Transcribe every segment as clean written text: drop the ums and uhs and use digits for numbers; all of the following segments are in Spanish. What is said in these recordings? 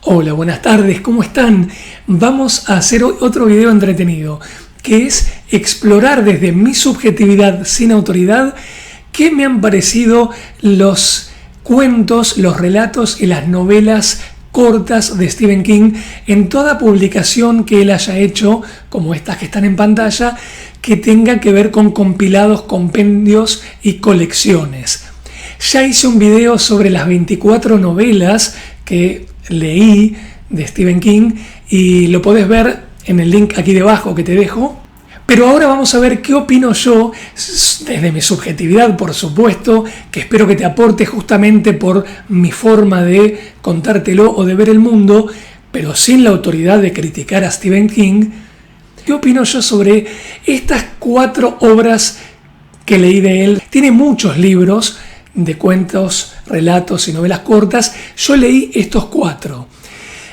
Hola, buenas tardes, ¿cómo están? Vamos a hacer otro video entretenido, que es explorar desde mi subjetividad sin autoridad qué me han parecido los cuentos, los relatos y las novelas cortas de Stephen King en toda publicación que él haya hecho, como estas que están en pantalla, que tenga que ver con compilados, compendios y colecciones. Ya hice un video sobre las 24 novelas que leí de Stephen King y lo podés ver en el link aquí debajo que te dejo. Pero ahora vamos a ver qué opino yo, desde mi subjetividad, por supuesto, que espero que te aporte justamente por mi forma de contártelo o de ver el mundo, pero sin la autoridad de criticar a Stephen King. ¿Qué opino yo sobre estas 4 obras que leí de él? Tiene muchos libros de cuentos, relatos y novelas cortas. Yo leí estos 4.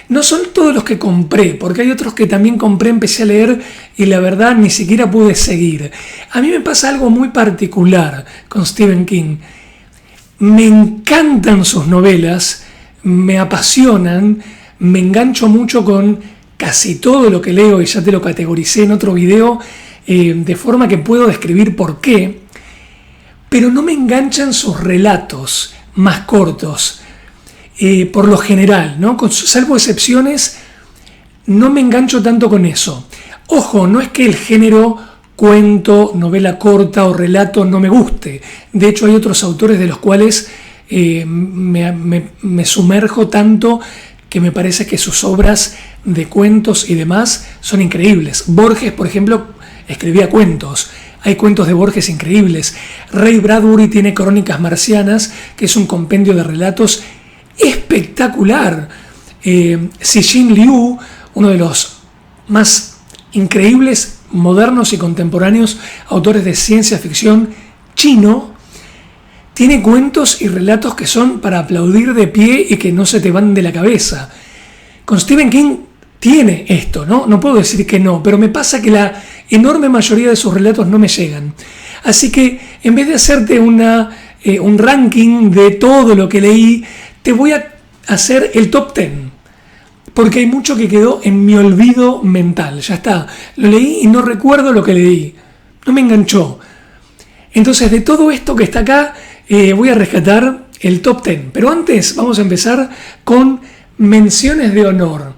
No son todos los que compré, porque hay otros que también compré, empecé a leer y la verdad ni siquiera pude seguir. A mí me pasa algo muy particular con Stephen King. Me encantan sus novelas, me apasionan, me engancho mucho con casi todo lo que leo y ya te lo categoricé en otro video, de forma que puedo describir por qué, pero no me enganchan sus relatos más cortos. Por lo general, ¿no? Salvo excepciones, no me engancho tanto con eso. Ojo, no es que el género cuento, novela corta o relato no me guste. De hecho, hay otros autores de los cuales me sumerjo tanto que me parece que sus obras de cuentos y demás son increíbles. Borges, por ejemplo, escribía cuentos. Hay cuentos de Borges increíbles. Ray Bradbury tiene Crónicas Marcianas, que es un compendio de relatos espectacular. Cixin Liu, uno de los más increíbles, modernos y contemporáneos autores de ciencia ficción chino, tiene cuentos y relatos que son para aplaudir de pie y que no se te van de la cabeza. Con Stephen King tiene esto, ¿no? No puedo decir que no, pero me pasa que la enorme mayoría de sus relatos no me llegan. Así que en vez de hacerte un ranking de todo lo que leí, te voy a hacer el top 10, porque hay mucho que quedó en mi olvido mental. Ya está, lo leí y no recuerdo lo que leí, no me enganchó. Entonces, de todo esto que está acá, voy a rescatar el top 10. Pero antes vamos a empezar con menciones de honor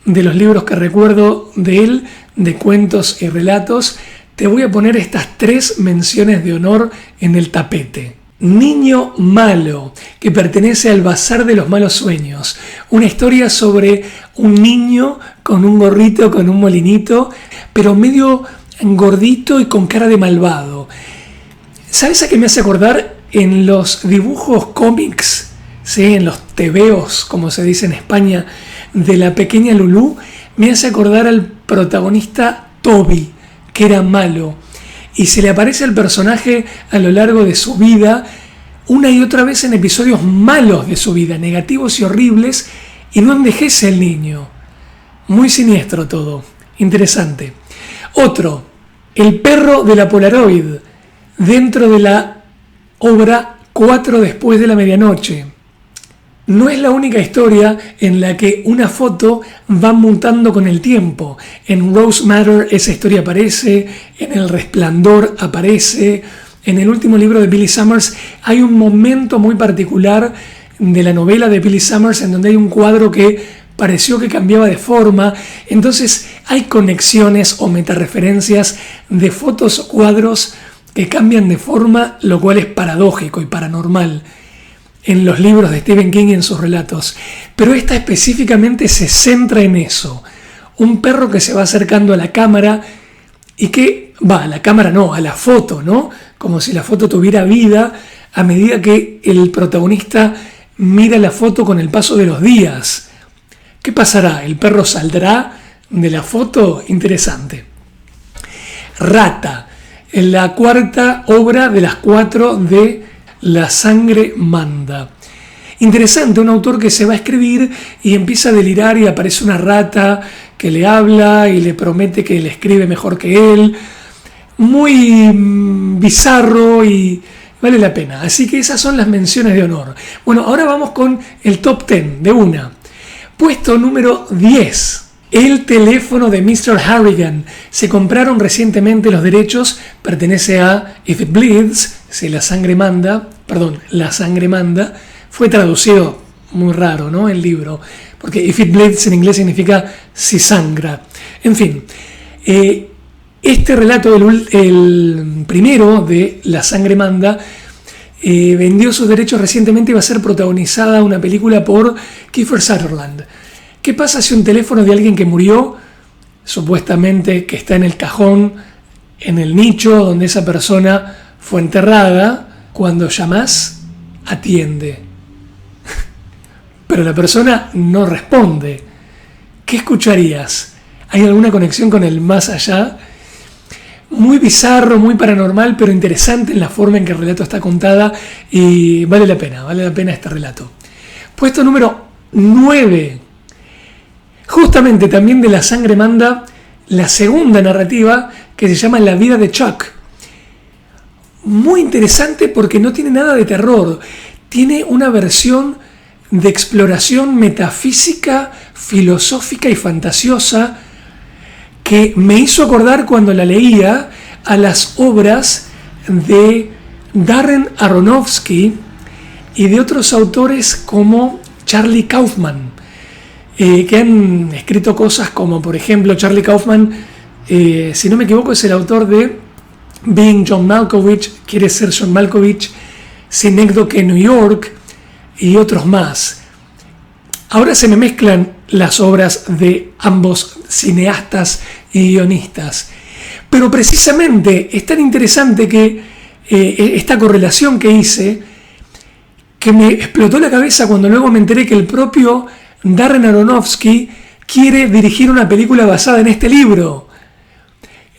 de los libros que recuerdo de él, de cuentos y relatos. Te voy a poner estas 3 menciones de honor en el tapete. Niño malo, que pertenece al Bazar de los Malos Sueños. Una historia sobre un niño con un gorrito, con un molinito, pero medio gordito y con cara de malvado. ¿Sabes a qué me hace acordar? En los dibujos cómics, ¿sí? En los tebeos, como se dice en España, de la pequeña Lulú, me hace acordar al protagonista Toby, que era malo. Y se le aparece al personaje a lo largo de su vida, una y otra vez en episodios malos de su vida, negativos y horribles, y no envejece el niño. Muy siniestro todo, interesante. Otro, el perro de la Polaroid, dentro de la obra 4 después de la medianoche. No es la única historia en la que una foto va mutando con el tiempo. En Rose Matter esa historia aparece, en El Resplandor aparece, en el último libro de Billy Summers hay un momento muy particular de la novela de Billy Summers en donde hay un cuadro que pareció que cambiaba de forma. Entonces hay conexiones o metareferencias de fotos o cuadros que cambian de forma, lo cual es paradójico y paranormal en los libros de Stephen King y en sus relatos. Pero esta específicamente se centra en eso. Un perro que se va acercando a la cámara y que, a la cámara no, a la foto, ¿no? Como si la foto tuviera vida a medida que el protagonista mira la foto con el paso de los días. ¿Qué pasará? ¿El perro saldrá de la foto? Interesante. Rata, la 4ª obra de las 4 de La sangre manda. Interesante, un autor que se va a escribir y empieza a delirar y aparece una rata que le habla y le promete que le escribe mejor que él. Muy bizarro y vale la pena. Así que esas son las menciones de honor. Bueno, ahora vamos con el top 10 de una. Puesto número 10. El teléfono de Mr. Harrigan. Se compraron recientemente los derechos. Pertenece a If It Bleeds, si la sangre manda. Perdón, La sangre manda. Fue traducido muy raro, ¿no? El libro. Porque If It Bleeds en inglés significa si sangra. En fin. Este relato, el primero de La sangre manda, vendió sus derechos recientemente y va a ser protagonizada una película por Kiefer Sutherland. ¿Qué pasa si un teléfono de alguien que murió, supuestamente que está en el cajón, en el nicho donde esa persona fue enterrada, cuando llamás, atiende? Pero la persona no responde. ¿Qué escucharías? ¿Hay alguna conexión con el más allá? Muy bizarro, muy paranormal, pero interesante en la forma en que el relato está contada y vale la pena este relato. Puesto número 9. Justamente también de La sangre manda, la segunda narrativa que se llama La vida de Chuck. Muy interesante porque no tiene nada de terror. Tiene una versión de exploración metafísica, filosófica y fantasiosa que me hizo acordar cuando la leía a las obras de Darren Aronofsky y de otros autores como Charlie Kaufman, que han escrito cosas como, por ejemplo, Charlie Kaufman, si no me equivoco, es el autor de Being John Malkovich, Quiere ser John Malkovich, Synecdoche New York y otros más. Ahora se me mezclan las obras de ambos cineastas y guionistas, pero precisamente es tan interesante que esta correlación que hice, que me explotó la cabeza cuando luego me enteré que el propio Darren Aronofsky quiere dirigir una película basada en este libro.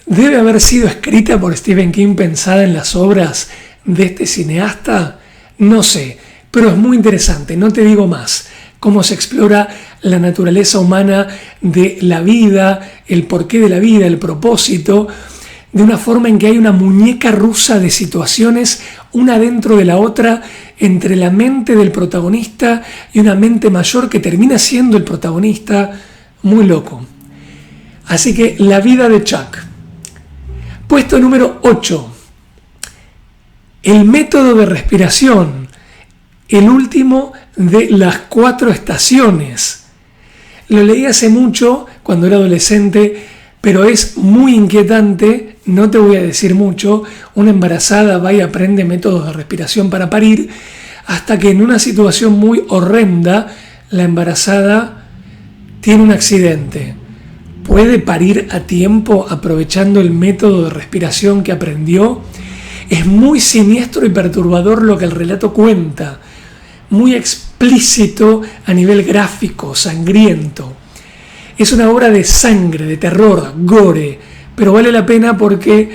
¿Debe haber sido escrita por Stephen King pensada en las obras de este cineasta? No sé, pero es muy interesante, no te digo más. Cómo se explora la naturaleza humana de la vida, el porqué de la vida, el propósito, de una forma en que hay una muñeca rusa de situaciones, una dentro de la otra, entre la mente del protagonista y una mente mayor que termina siendo el protagonista. Muy loco. Así que La vida de Chuck. Puesto número 8. El método de respiración. El último de las 4 estaciones. Lo leí hace mucho, cuando era adolescente, pero es muy inquietante. No te voy a decir mucho. Una embarazada va y aprende métodos de respiración para parir, hasta que en una situación muy horrenda, la embarazada tiene un accidente. ¿Puede parir a tiempo aprovechando el método de respiración que aprendió? Es muy siniestro y perturbador lo que el relato cuenta. Muy explícito a nivel gráfico, sangriento. Es una obra de sangre, de terror, gore, pero vale la pena porque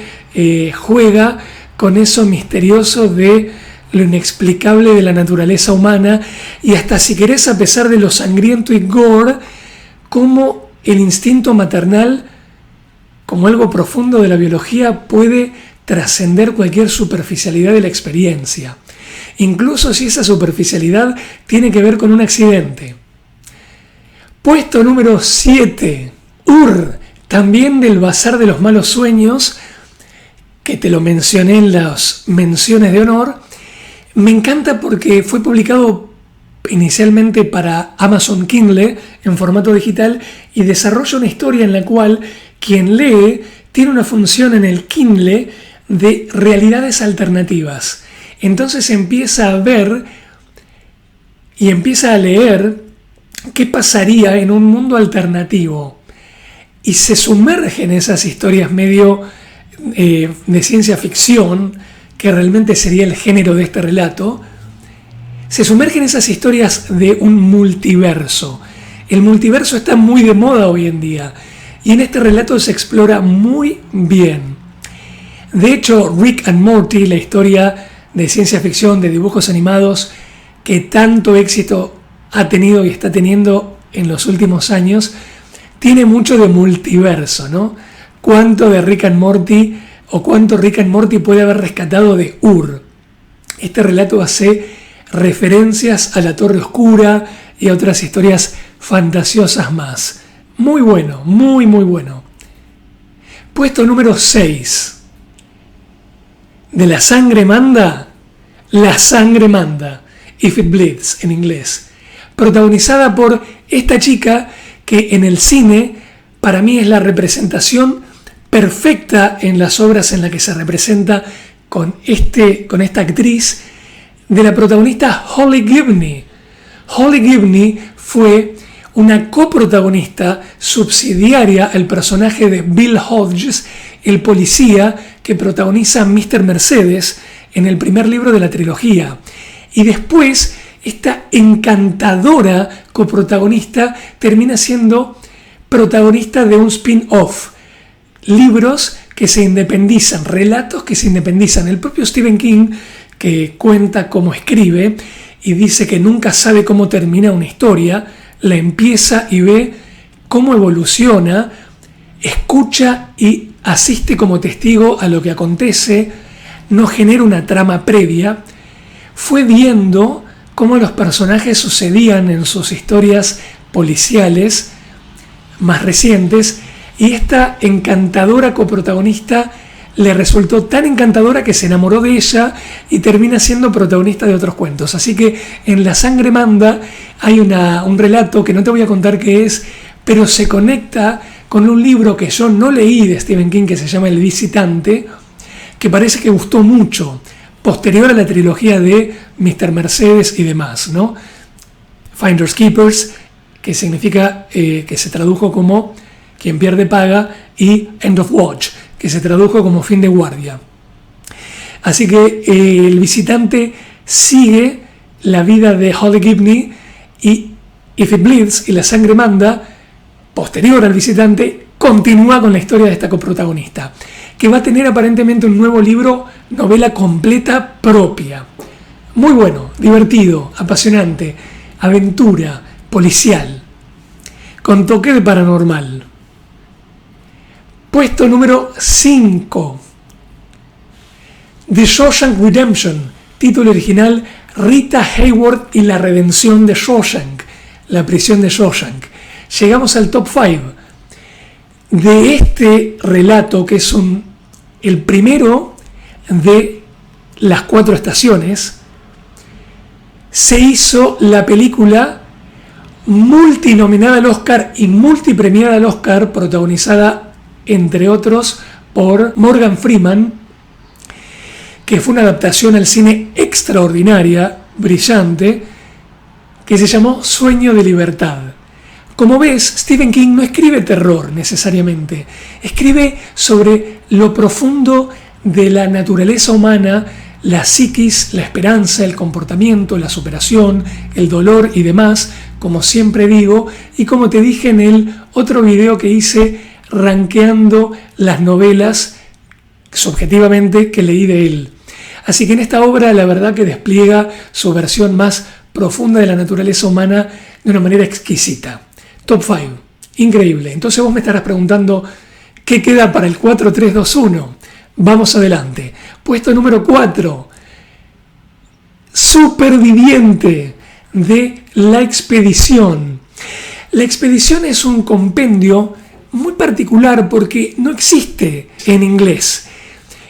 juega con eso misterioso de lo inexplicable de la naturaleza humana y hasta, si querés, a pesar de lo sangriento y gore, cómo el instinto maternal, como algo profundo de la biología, puede trascender cualquier superficialidad de la experiencia, incluso si esa superficialidad tiene que ver con un accidente. Puesto número 7. También del Bazar de los Malos Sueños, que te lo mencioné en las menciones de honor. Me encanta porque fue publicado inicialmente para Amazon Kindle en formato digital y desarrolla una historia en la cual quien lee tiene una función en el Kindle de realidades alternativas. Entonces empieza a ver y empieza a leer qué pasaría en un mundo alternativo y se sumerge en esas historias medio de ciencia ficción, que realmente sería el género de este relato. Se sumerge en esas historias de un multiverso. El multiverso está muy de moda hoy en día y en este relato se explora muy bien. De hecho, Rick and Morty, la historia de ciencia ficción, de dibujos animados, que tanto éxito ha tenido y está teniendo en los últimos años, tiene mucho de multiverso, ¿no? ¿Cuánto de Rick and Morty o cuánto Rick and Morty puede haber rescatado de Ur? Este relato hace referencias a la Torre Oscura y a otras historias fantasiosas más. Muy bueno, muy bueno. Puesto número 6. De La sangre manda, La sangre manda, If It Bleeds en inglés. Protagonizada por esta chica que en el cine para mí es la representación perfecta en las obras en las que se representa con esta actriz, de la protagonista Holly Gibney. Holly Gibney fue una coprotagonista subsidiaria al personaje de Bill Hodges, el policía que protagoniza Mr. Mercedes en el primer libro de la trilogía. Y después, esta encantadora coprotagonista termina siendo protagonista de un spin-off. Libros que se independizan, relatos que se independizan. El propio Stephen King, que cuenta cómo escribe y dice que nunca sabe cómo termina una historia, la empieza y ve cómo evoluciona, escucha y asiste como testigo a lo que acontece, no genera una trama previa, fue viendo cómo los personajes sucedían en sus historias policiales más recientes, y esta encantadora coprotagonista le resultó tan encantadora que se enamoró de ella y termina siendo protagonista de otros cuentos. Así que en La sangre manda hay un relato que no te voy a contar qué es, pero se conecta con un libro que yo no leí de Stephen King que se llama El visitante, que parece que gustó mucho, posterior a la trilogía de Mr. Mercedes y demás, ¿no? Finders Keepers, que significa, que se tradujo como Quien pierde paga, y End of Watch, que se tradujo como Fin de guardia. Así que El visitante sigue la vida de Holly Gibney, y If It Bleeds y La sangre manda, posterior al visitante, continúa con la historia de esta coprotagonista, que va a tener aparentemente un nuevo libro, novela completa propia. Muy bueno, divertido, apasionante, aventura, policial, con toque de paranormal. Puesto número 5. The Shawshank Redemption, título original Rita Hayworth y la redención de Shawshank, la prisión de Shawshank. Llegamos al top 5 de este relato, que es el primero de las 4 estaciones. Se hizo la película multinominada al Oscar y multipremiada al Oscar, protagonizada entre otros por Morgan Freeman, que fue una adaptación al cine extraordinaria, brillante, que se llamó Sueño de Libertad. Como ves, Stephen King no escribe terror necesariamente, escribe sobre lo profundo de la naturaleza humana, la psiquis, la esperanza, el comportamiento, la superación, el dolor y demás, como siempre digo, y como te dije en el otro video que hice rankeando las novelas subjetivamente que leí de él. Así que en esta obra la verdad que despliega su versión más profunda de la naturaleza humana de una manera exquisita. Top 5, increíble. Entonces vos me estarás preguntando qué queda para el 4, 3, 2, 1. Vamos adelante. Puesto número 4, Superviviente, de La Expedición. La Expedición es un compendio muy particular porque no existe en inglés.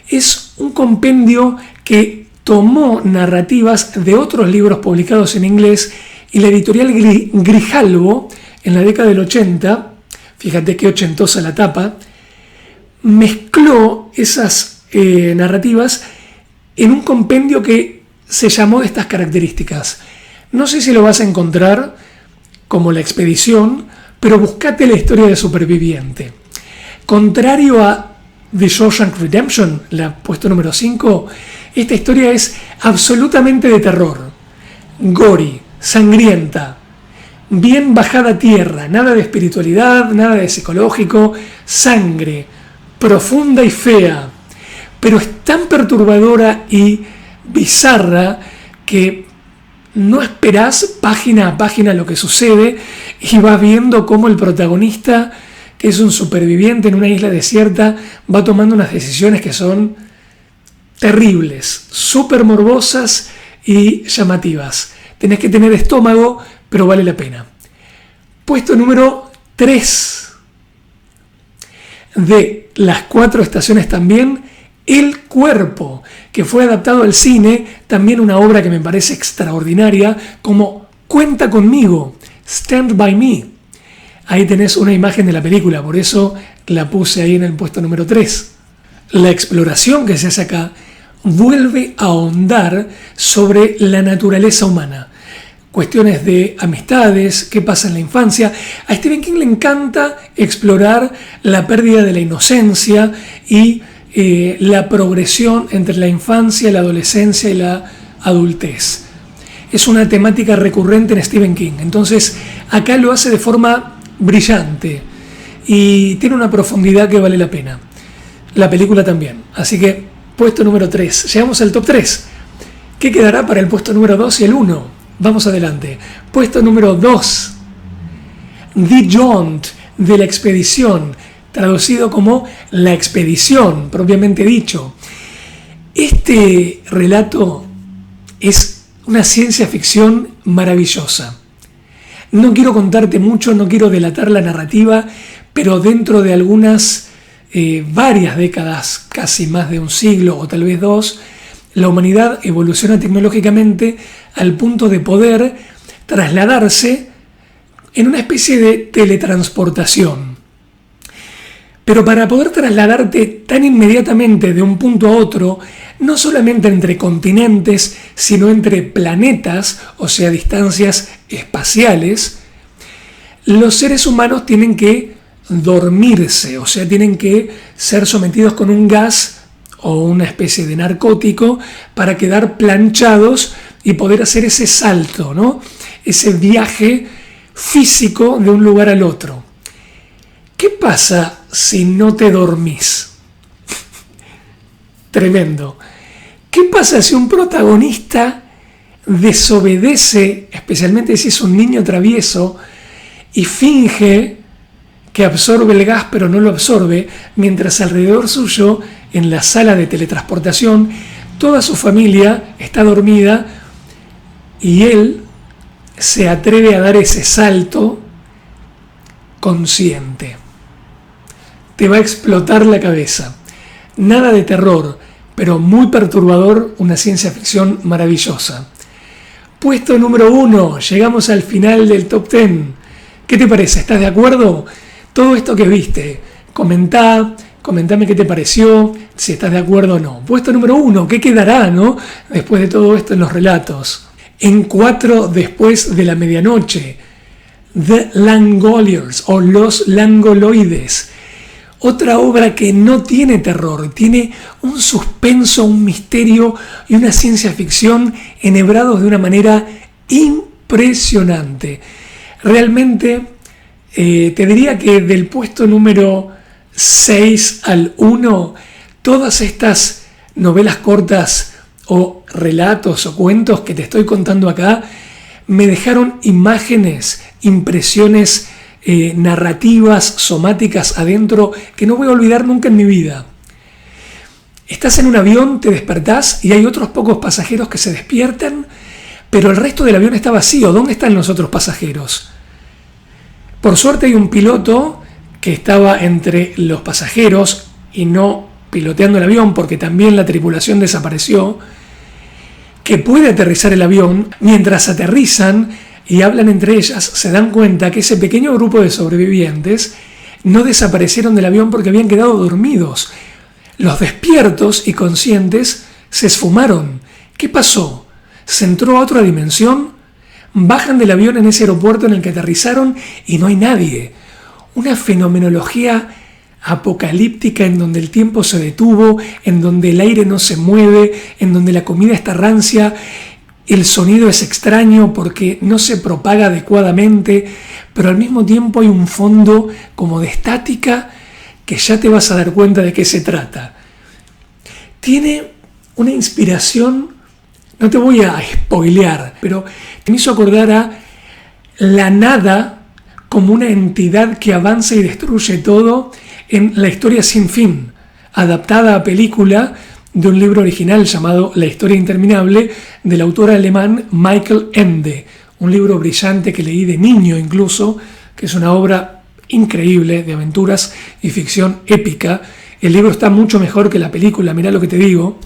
Es un compendio que tomó narrativas de otros libros publicados en inglés, y la editorial Grijalbo en la década del 80, fíjate qué ochentosa la tapa, mezcló esas narrativas en un compendio que se llamó de estas características. No sé si lo vas a encontrar como La Expedición, pero buscate la historia de Superviviente. Contrario a The Shawshank Redemption, la puesto número 5, esta historia es absolutamente de terror, gory, sangrienta, bien bajada a tierra, nada de espiritualidad, nada de psicológico, sangre, profunda y fea, pero es tan perturbadora y bizarra que no esperás página a página lo que sucede, y vas viendo cómo el protagonista, que es un superviviente en una isla desierta, va tomando unas decisiones que son terribles, súper morbosas y llamativas. Tenés que tener estómago, pero vale la pena. Puesto número 3 de las 4 estaciones también, El Cuerpo, que fue adaptado al cine, también una obra que me parece extraordinaria, como Cuenta conmigo, Stand by Me. Ahí tenés una imagen de la película, por eso la puse ahí en el puesto número 3. La exploración que se hace acá vuelve a ahondar sobre la naturaleza humana. Cuestiones de amistades, qué pasa en la infancia. A Stephen King le encanta explorar la pérdida de la inocencia y la progresión entre la infancia, la adolescencia y la adultez. Es una temática recurrente en Stephen King. Entonces, acá lo hace de forma brillante y tiene una profundidad que vale la pena. La película también. Así que, puesto número 3. Llegamos al top 3. ¿Qué quedará para el puesto número 2 y el 1? Vamos adelante. Puesto número 2. The Jaunt, de la expedición, traducido como La expedición, propiamente dicho. Este relato es una ciencia ficción maravillosa. No quiero contarte mucho, no quiero delatar la narrativa, pero dentro de varias décadas, casi más de un siglo o tal vez 2, la humanidad evoluciona tecnológicamente al punto de poder trasladarse en una especie de teletransportación. Pero para poder trasladarte tan inmediatamente de un punto a otro, no solamente entre continentes, sino entre planetas, o sea, distancias espaciales, los seres humanos tienen que dormirse, o sea, tienen que ser sometidos con un gas o una especie de narcótico para quedar planchados y poder hacer ese salto, ¿no? Ese viaje físico de un lugar al otro. ¿Qué pasa si no te dormís? Tremendo. ¿Qué pasa si un protagonista desobedece, especialmente si es un niño travieso, y finge que absorbe el gas pero no lo absorbe, mientras alrededor suyo, en la sala de teletransportación, toda su familia está dormida y él se atreve a dar ese salto consciente? Te va a explotar la cabeza. Nada de terror, pero muy perturbador, una ciencia ficción maravillosa. Puesto número 1, llegamos al final del top 10. ¿Qué te parece? ¿Estás de acuerdo? Todo esto que viste, comentame qué te pareció, si estás de acuerdo o no. Puesto número 1, ¿qué quedará, no? Después de todo esto en los relatos. En 4, después de la medianoche, The Langoliers o Los Langoloides. Otra obra que no tiene terror, tiene un suspenso, un misterio y una ciencia ficción enhebrados de una manera impresionante. Realmente te diría que del puesto número 6 al 1, todas estas novelas cortas o relatos o cuentos que te estoy contando acá me dejaron imágenes, impresiones narrativas, somáticas adentro que no voy a olvidar nunca en mi vida. Estás en un avión, te despertás y hay otros pocos pasajeros que se despiertan, pero el resto del avión está vacío. ¿Dónde están los otros pasajeros? Por suerte hay un piloto que estaba entre los pasajeros y no piloteando el avión, porque también la tripulación desapareció, que puede aterrizar el avión. Mientras aterrizan y hablan entre ellas, se dan cuenta que ese pequeño grupo de sobrevivientes no desaparecieron del avión porque habían quedado dormidos. Los despiertos y conscientes se esfumaron. ¿Qué pasó? ¿Se entró a otra dimensión? Bajan del avión en ese aeropuerto en el que aterrizaron y no hay nadie. Una fenomenología apocalíptica en donde el tiempo se detuvo, en donde el aire no se mueve, en donde la comida está rancia, el sonido es extraño porque no se propaga adecuadamente, pero al mismo tiempo hay un fondo como de estática que ya te vas a dar cuenta de qué se trata. Tiene una inspiración, no te voy a spoilear, pero me hizo acordar a la nada como una entidad que avanza y destruye todo en La historia sin fin, adaptada a película de un libro original llamado La historia interminable del autor alemán Michael Ende, un libro brillante que leí de niño incluso, que es una obra increíble de aventuras y ficción épica. El libro está mucho mejor que la película, mirá lo que te digo.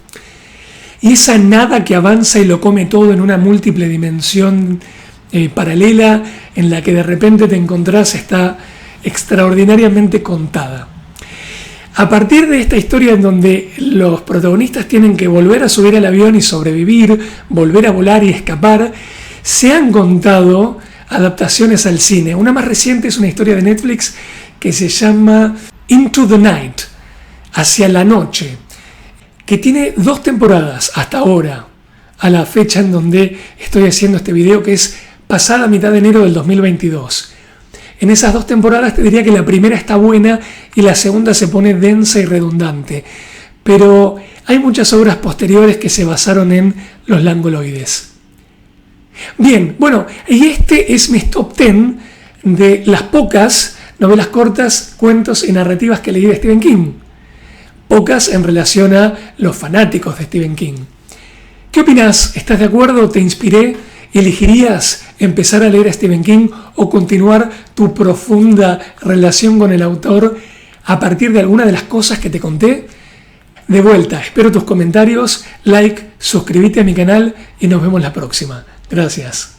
Y esa nada que avanza y lo come todo en una múltiple dimensión paralela, en la que de repente te encontrás, está extraordinariamente contada. A partir de esta historia en donde los protagonistas tienen que volver a subir al avión y sobrevivir, volver a volar y escapar, se han contado adaptaciones al cine. Una más reciente es una historia de Netflix que se llama Into the Night, hacia la noche, que tiene 2 temporadas hasta ahora, a la fecha en donde estoy haciendo este video, que es pasada mitad de enero del 2022. En esas 2 temporadas te diría que la primera está buena y la segunda se pone densa y redundante, pero hay muchas obras posteriores que se basaron en los langoloides. Bien, bueno, y este es mi top 10 de las pocas novelas cortas, cuentos y narrativas que leí de Stephen King. Pocas en relación a los fanáticos de Stephen King. ¿Qué opinas? ¿Estás de acuerdo? ¿Te inspiré? ¿Elegirías empezar a leer a Stephen King o continuar tu profunda relación con el autor a partir de alguna de las cosas que te conté? De vuelta, espero tus comentarios, like, suscríbete a mi canal y nos vemos la próxima. Gracias.